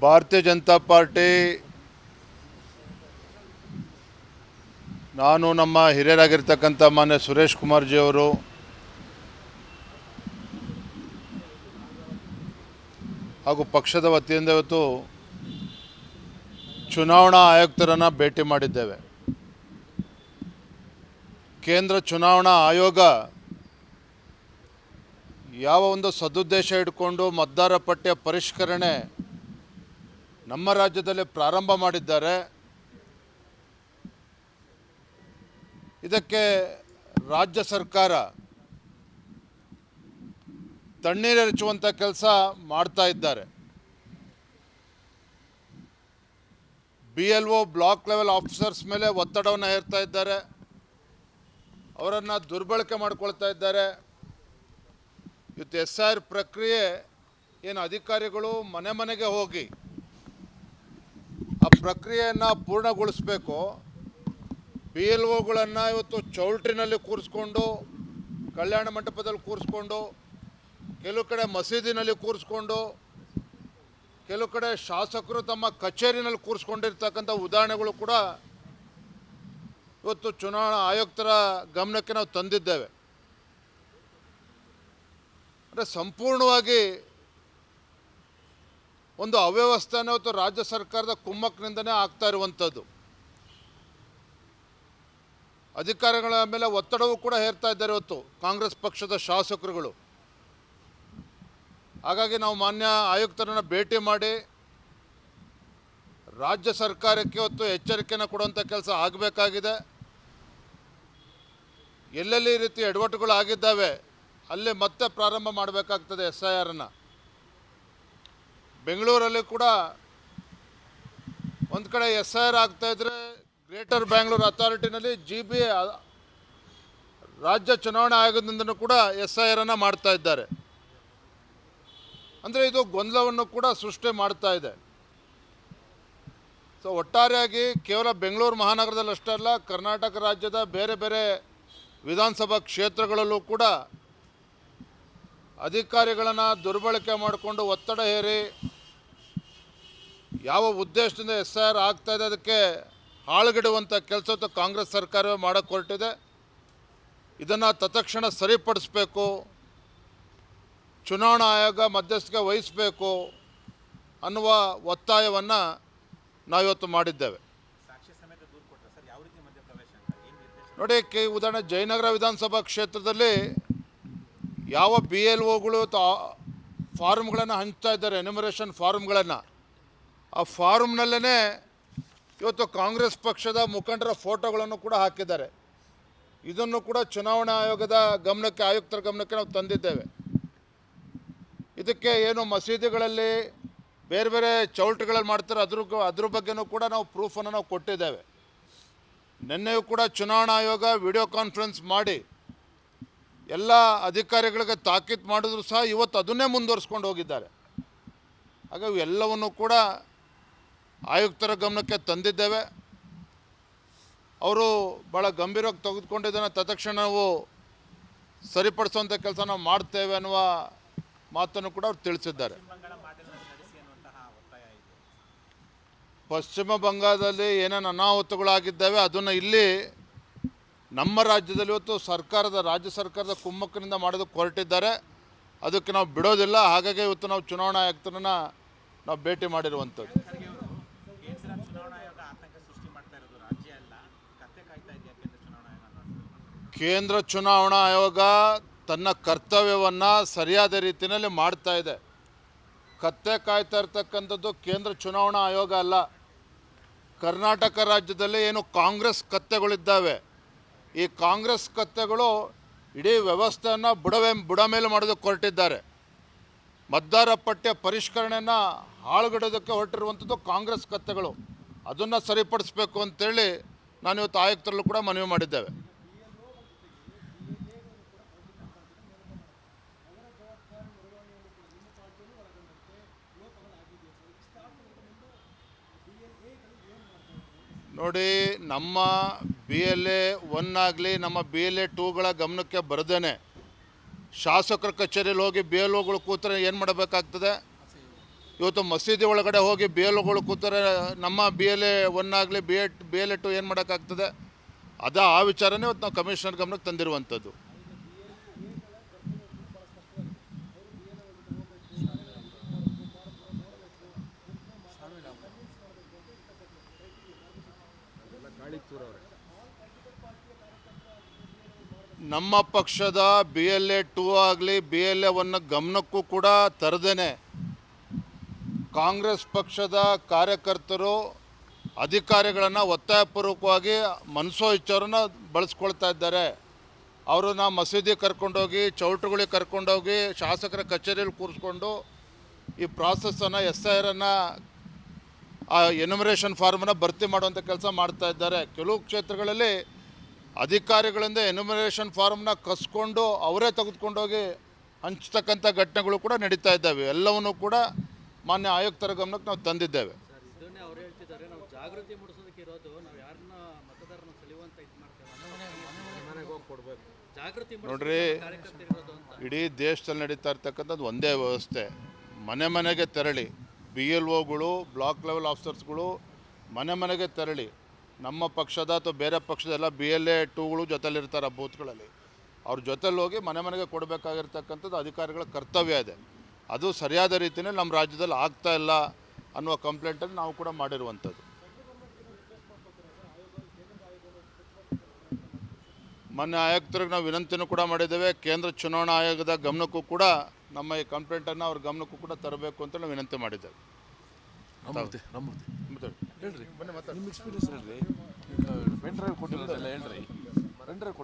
ಭಾರತೀಯ ಜನತಾ ಪಾರ್ಟಿ ನಾನು ನಮ್ಮ ಹಿರಿಯರಾಗಿರ್ತಕ್ಕಂಥ ಮಾನ್ಯ ಸುರೇಶ್ ಕುಮಾರ್ ಜಿ ಅವರು ಹಾಗೂ ಪಕ್ಷದ ವತಿಯಿಂದ ಇವತ್ತು ಚುನಾವಣಾ ಆಯುಕ್ತರನ್ನು ಭೇಟಿ ಮಾಡಿದ್ದೇವೆ. ಕೇಂದ್ರ ಚುನಾವಣಾ ಆಯೋಗ ಯಾವ ಒಂದು ಸದುದ್ದೇಶ ಇಟ್ಕೊಂಡು ಮತದಾರ ಪಟ್ಟಿಯ ಪರಿಷ್ಕರಣೆ ನಮ್ಮ ರಾಜ್ಯದಲ್ಲಿ ಪ್ರಾರಂಭ ಮಾಡಿದ್ದಾರೆ, ಇದಕ್ಕೆ ರಾಜ್ಯ ಸರ್ಕಾರ ತಣ್ಣೀರೆರಚುವಂಥ ಕೆಲಸ ಮಾಡ್ತಾ ಇದ್ದಾರೆ. BLO ಬ್ಲಾಕ್ ಲೆವೆಲ್ ಆಫೀಸರ್ಸ್ ಮೇಲೆ ಒತ್ತಡವನ್ನು ಹೇರ್ತಾ ಇದ್ದಾರೆ, ಅವರನ್ನು ದುರ್ಬಳಕೆ ಮಾಡಿಕೊಳ್ತಾ ಇದ್ದಾರೆ. ಇವತ್ತು SIR ಪ್ರಕ್ರಿಯೆ ಏನು ಅಧಿಕಾರಿಗಳು ಮನೆ ಮನೆಗೆ ಹೋಗಿ ಆ ಪ್ರಕ್ರಿಯೆಯನ್ನು ಪೂರ್ಣಗೊಳಿಸಬೇಕು, BLOಗಳನ್ನು ಇವತ್ತು ಚೌಲ್ಟ್ರಿನಲ್ಲಿ ಕೂರಿಸ್ಕೊಂಡು, ಕಲ್ಯಾಣ ಮಂಟಪದಲ್ಲಿ ಕೂರಿಸ್ಕೊಂಡು, ಕೆಲವು ಕಡೆ ಮಸೀದಿನಲ್ಲಿ ಕೂರಿಸ್ಕೊಂಡು, ಕೆಲವು ಕಡೆ ಶಾಸಕರು ತಮ್ಮ ಕಚೇರಿನಲ್ಲಿ ಕೂರಿಸ್ಕೊಂಡಿರ್ತಕ್ಕಂಥ ಉದಾಹರಣೆಗಳು ಕೂಡ ಇವತ್ತು ಚುನಾವಣಾ ಆಯುಕ್ತರ ಗಮನಕ್ಕೆ ನಾವು ತಂದಿದ್ದೇವೆ. ಅಂದರೆ ಸಂಪೂರ್ಣವಾಗಿ ಒಂದು ಅವ್ಯವಸ್ಥೆಯನ್ನು ಇವತ್ತು ರಾಜ್ಯ ಸರ್ಕಾರದ ಕುಮ್ಮಕ್ಕಿನಿಂದನೇ ಆಗ್ತಾ ಇರುವಂಥದ್ದು. ಅಧಿಕಾರಿಗಳ ಮೇಲೆ ಒತ್ತಡವೂ ಕೂಡ ಹೇರ್ತಾ ಇದ್ದಾರೆ ಇವತ್ತು ಕಾಂಗ್ರೆಸ್ ಪಕ್ಷದ ಶಾಸಕರುಗಳು. ಹಾಗಾಗಿ ನಾವು ಮಾನ್ಯ ಆಯುಕ್ತರನ್ನು ಭೇಟಿ ಮಾಡಿ ರಾಜ್ಯ ಸರ್ಕಾರಕ್ಕೆ ಇವತ್ತು ಎಚ್ಚರಿಕೆಯನ್ನು ಕೊಡುವಂಥ ಕೆಲಸ ಆಗಬೇಕಾಗಿದೆ. ಎಲ್ಲೆಲ್ಲಿ ಈ ರೀತಿ ಎಡವಟ್ಟುಗಳು ಆಗಿದ್ದಾವೆ ಅಲ್ಲಿ ಮತ್ತೆ ಪ್ರಾರಂಭ ಮಾಡಬೇಕಾಗ್ತದೆ SIRನ್ನು. ಬೆಂಗಳೂರಲ್ಲಿ ಕೂಡ ಒಂದು ಕಡೆ SIR ಆಗ್ತಾಯಿದ್ರೆ ಗ್ರೇಟರ್ ಬ್ಯಾಂಗ್ಳೂರು ಅಥಾರಿಟಿನಲ್ಲಿ GBA ರಾಜ್ಯ ಚುನಾವಣಾ ಆಯೋಗದಿಂದನೂ ಕೂಡ SIRನ್ನು ಮಾಡ್ತಾ ಇದ್ದಾರೆ. ಅಂದರೆ ಇದು ಗೊಂದಲವನ್ನು ಕೂಡ ಸೃಷ್ಟಿ ಮಾಡ್ತಾ ಇದೆ. ಸೊ ಒಟ್ಟಾರೆಯಾಗಿ ಕೇವಲ ಬೆಂಗಳೂರು ಮಹಾನಗರದಲ್ಲಿ ಅಷ್ಟೇ ಅಲ್ಲ, ಕರ್ನಾಟಕ ರಾಜ್ಯದ ಬೇರೆ ಬೇರೆ ವಿಧಾನಸಭಾ ಕ್ಷೇತ್ರಗಳಲ್ಲೂ ಕೂಡ ಅಧಿಕಾರಿಗಳನ್ನು ದುರ್ಬಳಕೆ ಮಾಡಿಕೊಂಡು ಒತ್ತಡ ಹೇರಿ ಯಾವ ಉದ್ದೇಶದಿಂದ SIR ಆಗ್ತಾಯಿದೆ ಅದಕ್ಕೆ ಹಾಳುಗೆಡುವಂಥ ಕೆಲಸ ಕಾಂಗ್ರೆಸ್ ಸರ್ಕಾರವೇ ಮಾಡೋಕ್ಕೆ ಹೊರಟಿದೆ. ಇದನ್ನು ತತ್ಕ್ಷಣ ಸರಿಪಡಿಸಬೇಕು, ಚುನಾವಣಾ ಆಯೋಗ ಮಧ್ಯಸ್ಥಿಕೆ ವಹಿಸಬೇಕು ಅನ್ನುವ ಒತ್ತಾಯವನ್ನು ನಾವಿವತ್ತು ಮಾಡಿದ್ದೇವೆ. ನೋಡಿ, ಉದಾಹರಣೆ ಜಯನಗರ ವಿಧಾನಸಭಾ ಕ್ಷೇತ್ರದಲ್ಲಿ ಯಾವ BLOಗಳು ಫಾರ್ಮ್ಗಳನ್ನು ಹಂಚ್ತಾ ಇದ್ದಾರೆ, ಎನ್ಯುಮರೇಷನ್ ಫಾರ್ಮ್ಗಳನ್ನು, ಆ ಫಾರ್ಮ್ನಲ್ಲೇ ಇವತ್ತು ಕಾಂಗ್ರೆಸ್ ಪಕ್ಷದ ಮುಖಂಡರ ಫೋಟೋಗಳನ್ನು ಕೂಡ ಹಾಕಿದ್ದಾರೆ. ಇದನ್ನು ಕೂಡ ಚುನಾವಣಾ ಆಯೋಗದ ಗಮನಕ್ಕೆ, ಆಯುಕ್ತರ ಗಮನಕ್ಕೆ ನಾವು ತಂದಿದ್ದೇವೆ. ಇದಕ್ಕೆ ಏನು ಮಸೀದಿಗಳಲ್ಲಿ ಬೇರೆ ಬೇರೆ ಚೌಲ್ಟ್ರಿಗಳಲ್ಲಿ ಮಾಡ್ತಾರೆ ಅದ್ರ ಬಗ್ಗೆನೂ ಕೂಡ ನಾವು ಪ್ರೂಫನ್ನು ನಾವು ಕೊಟ್ಟಿದ್ದೇವೆ. ನಿನ್ನೆಯೂ ಕೂಡ ಚುನಾವಣಾ ಆಯೋಗ ವಿಡಿಯೋ ಕಾನ್ಫರೆನ್ಸ್ ಮಾಡಿ ಎಲ್ಲ ಅಧಿಕಾರಿಗಳಿಗೆ ತಾಕೀತು ಮಾಡಿದ್ರು ಸಹ ಇವತ್ತು ಅದನ್ನೇ ಮುಂದುವರಿಸ್ಕೊಂಡು ಹೋಗಿದ್ದಾರೆ. ಹಾಗಾಗಿ ಎಲ್ಲವನ್ನು ಕೂಡ ಆಯುಕ್ತರ ಗಮನಕ್ಕೆ ತಂದಿದ್ದೇವೆ. ಅವರು ಭಾಳ ಗಂಭೀರವಾಗಿ ತೆಗೆದುಕೊಂಡಿದ್ದನ್ನು ತತ್ಕ್ಷಣ ನಾವು ಸರಿಪಡಿಸುವಂಥ ಕೆಲಸ ನಾವು ಮಾಡ್ತೇವೆ ಅನ್ನುವ ಮಾತನ್ನು ಕೂಡ ಅವ್ರು ತಿಳಿಸಿದ್ದಾರೆ. ಪಶ್ಚಿಮ ಬಂಗಾಳದಲ್ಲಿ ಏನೇನು ಅನಾಹುತಗಳಾಗಿದ್ದಾವೆ ಅದನ್ನು ಇಲ್ಲಿ ನಮ್ಮ ರಾಜ್ಯದಲ್ಲಿ ಇವತ್ತು ರಾಜ್ಯ ಸರ್ಕಾರದ ಕುಮ್ಮಕ್ಕಿನಿಂದ ಮಾಡೋದಕ್ಕೆ ಹೊರಟಿದ್ದಾರೆ. ಅದಕ್ಕೆ ನಾವು ಬಿಡೋದಿಲ್ಲ. ಹಾಗಾಗಿ ಇವತ್ತು ನಾವು ಚುನಾವಣಾ ಆಯುಕ್ತರನ್ನು ನಾವು ಭೇಟಿ ಮಾಡಿರುವಂಥದ್ದು. ಕೇಂದ್ರ ಚುನಾವಣಾ ಆಯೋಗ ತನ್ನ ಕರ್ತವ್ಯವನ್ನು ಸರಿಯಾದ ರೀತಿಯಲ್ಲಿ ಮಾಡ್ತಾ ಇದೆ. ಕತ್ತೆ ಕಾಯ್ತಾ ಇರ್ತಕ್ಕಂಥದ್ದು ಕೇಂದ್ರ ಚುನಾವಣಾ ಆಯೋಗ ಅಲ್ಲ. ಕರ್ನಾಟಕ ರಾಜ್ಯದಲ್ಲಿ ಏನು ಕಾಂಗ್ರೆಸ್ ಕತ್ತೆಗಳಿದ್ದಾವೆ, ಈ ಕಾಂಗ್ರೆಸ್ ಕತ್ತೆಗಳು ಇಡೀ ವ್ಯವಸ್ಥೆಯನ್ನು ಬುಡಮೇಲು ಮಾಡೋದಕ್ಕೆ ಹೊರಟಿದ್ದಾರೆ. ಮತದಾರ ಪಟ್ಟಿಯ ಪರಿಷ್ಕರಣೆಯನ್ನು ಹಾಳುಗೆಡೋದಕ್ಕೆ ಹೊರಟಿರುವಂಥದ್ದು ಕಾಂಗ್ರೆಸ್ ಕತ್ತೆಗಳು. ಅದನ್ನು ಸರಿಪಡಿಸಬೇಕು ಅಂತೇಳಿ ನಾನು ಇವತ್ತು ಆಯುಕ್ತರಲ್ಲೂ ಕೂಡ ಮನವಿ ಮಾಡಿದ್ದೇವೆ. ನೋಡಿ, ನಮ್ಮ BLA 1 ಆಗಲಿ ನಮ್ಮ BLA 2ಗಳ ಗಮನಕ್ಕೆ ಬರದೇನೆ ಶಾಸಕರ ಕಚೇರಿಯಲ್ಲಿ ಹೋಗಿ BLOಗಳು ಕೂತ್ರೆ ಏನು ಮಾಡಬೇಕಾಗ್ತದೆ? ಇವತ್ತು ಮಸೀದಿ ಒಳಗಡೆ ಹೋಗಿ ಬಿ ಎಲ್ ಒಗಳು ಕೂತಾರೆ, ನಮ್ಮ ಬಿ ಎಲ್ ಎ 1 ಆಗಲಿ ಬಿ ಎಲ್ ಎ 2 ಏನು ಮಾಡೋಕ್ಕಾಗ್ತದೆ? ಆ ವಿಚಾರನೇ ಇವತ್ತು ನಾವು ಕಮಿಷನರ್ ಗಮನಕ್ಕೆ ತಂದಿರುವಂಥದ್ದು. ನಮ್ಮ ಪಕ್ಷದ ಬಿ ಎಲ್ ಎ 2 ಆಗಲಿ ಬಿ ಎಲ್ ಎ 1 ಗಮನಕ್ಕೂ ಕೂಡ ತರದೇನೆ ಕಾಂಗ್ರೆಸ್ ಪಕ್ಷದ ಕಾರ್ಯಕರ್ತರು ಅಧಿಕಾರಿಗಳನ್ನು ಒತ್ತಾಯಪೂರ್ವಕವಾಗಿ ಮನಸೋ ಇಚ್ಛರನ್ನ ಬಳಸ್ಕೊಳ್ತಾ ಇದ್ದಾರೆ. ಅವರನ್ನ ಮಸೀದಿ ಕರ್ಕೊಂಡೋಗಿ, ಚೌಟ್ರುಗಳಿಗೆ ಕರ್ಕೊಂಡೋಗಿ, ಶಾಸಕರ ಕಚೇರಿಯಲ್ಲಿ ಕೂರಿಸ್ಕೊಂಡು ಈ ಪ್ರಾಸೆಸ್ಸನ್ನು SIRನ್ನು ಎನ್ಯುಮರೇಷನ್ ಫಾರ್ಮನ್ನು ಭರ್ತಿ ಮಾಡುವಂಥ ಕೆಲಸ ಮಾಡ್ತಾ ಇದ್ದಾರೆ. ಕೆಲವು ಕ್ಷೇತ್ರಗಳಲ್ಲಿ ಅಧಿಕಾರಿಗಳಿಂದ ಎನ್ಯುಮರೇಷನ್ ಫಾರ್ಮ್ನ ಕಸ್ಕೊಂಡು ಅವರೇ ತೆಗೆದುಕೊಂಡೋಗಿ ಹಂಚ್ತಕ್ಕಂಥ ಘಟನೆಗಳು ಕೂಡ ನಡೀತಾ ಇದ್ದಾವೆ. ಎಲ್ಲವನ್ನೂ ಕೂಡ ಮಾನ್ಯ ಆಯುಕ್ತರ ಗಮನಕ್ಕೆ ನಾವು ತಂದಿದ್ದೇವೆ. ಇದನ್ನೇ ಅವ್ರು ಹೇಳ್ತಿದ್ದಾರೆ, ನಾವು ಜಾಗೃತಿ ಮೂಡಿಸೋದಕ್ಕೆ ಇರೋದು, ನಾವು ಯಾರನ್ನ ಮತದಾರನ ಸೆಳೆಯುವಂತ ಇದು ಮಾಡ್ತೇವೆ, ಜಾಗೃತಿ ನೋಡ್ರಿ, ಇಡೀ ದೇಶದಲ್ಲಿ ನಡೀತಾ ಇರ್ತಕ್ಕಂಥದ್ದು ಒಂದೇ ವ್ಯವಸ್ಥೆ. ಮನೆ ಮನೆಗೆ ತೆರಳಿ BLOಗಳು, ಬ್ಲಾಕ್ ಲೆವೆಲ್ ಆಫೀಸರ್ಸ್ಗಳು ಮನೆಗೆ ತೆರಳಿ ನಮ್ಮ ಪಕ್ಷದ ಅಥವಾ ಬೇರೆ ಪಕ್ಷದ ಎಲ್ಲ BLA 2ಗಳು ಜೊತೆಲಿರ್ತಾರೆ ಬೂತ್ಗಳಲ್ಲಿ, ಅವ್ರ ಜೊತೆಲಿ ಹೋಗಿ ಮನೆಗೆ ಕೊಡಬೇಕಾಗಿರ್ತಕ್ಕಂಥದ್ದು ಅಧಿಕಾರಿಗಳ ಕರ್ತವ್ಯ ಇದೆ. ಅದು ಸರಿಯಾದ ರೀತಿಯೇ ನಮ್ಮ ರಾಜ್ಯದಲ್ಲಿ ಆಗ್ತಾ ಇಲ್ಲ ಅನ್ನುವ ಕಂಪ್ಲೇಂಟನ್ನು ನಾವು ಕೂಡ ಮಾಡಿರುವಂಥದ್ದು. ಮೊನ್ನೆ ಆಯುಕ್ತರಿಗೆ ನಾವು ವಿನಂತಿನೂ ಕೂಡ ಮಾಡಿದ್ದೇವೆ. ಕೇಂದ್ರ ಚುನಾವಣಾ ಆಯೋಗದ ಗಮನಕ್ಕೂ ಕೂಡ ನಮ್ಮ ಈ ಕಂಪ್ಲೇಂಟನ್ನು ಅವ್ರ ಗಮನಕ್ಕೂ ಕೂಡ ತರಬೇಕು ಅಂತ ನಾವು ವಿನಂತಿ ಮಾಡಿದ್ದೇವೆ. ಹೇಳ್ರಿ, ನಿಮ್ಮ ಎಕ್ಸ್ಪೀರಿಯನ್ಸ್ ಹೇಳ್ರಿ. ಪೆನ್ ಡ್ರೈವ್ ಕೊಟ್ಟಿರೋದೆಲ್ಲ ಹೇಳ್ರಿ. ಪೆನ್ ಡ್ರೈವ್ ಕೊಟ್ಟಿರೋ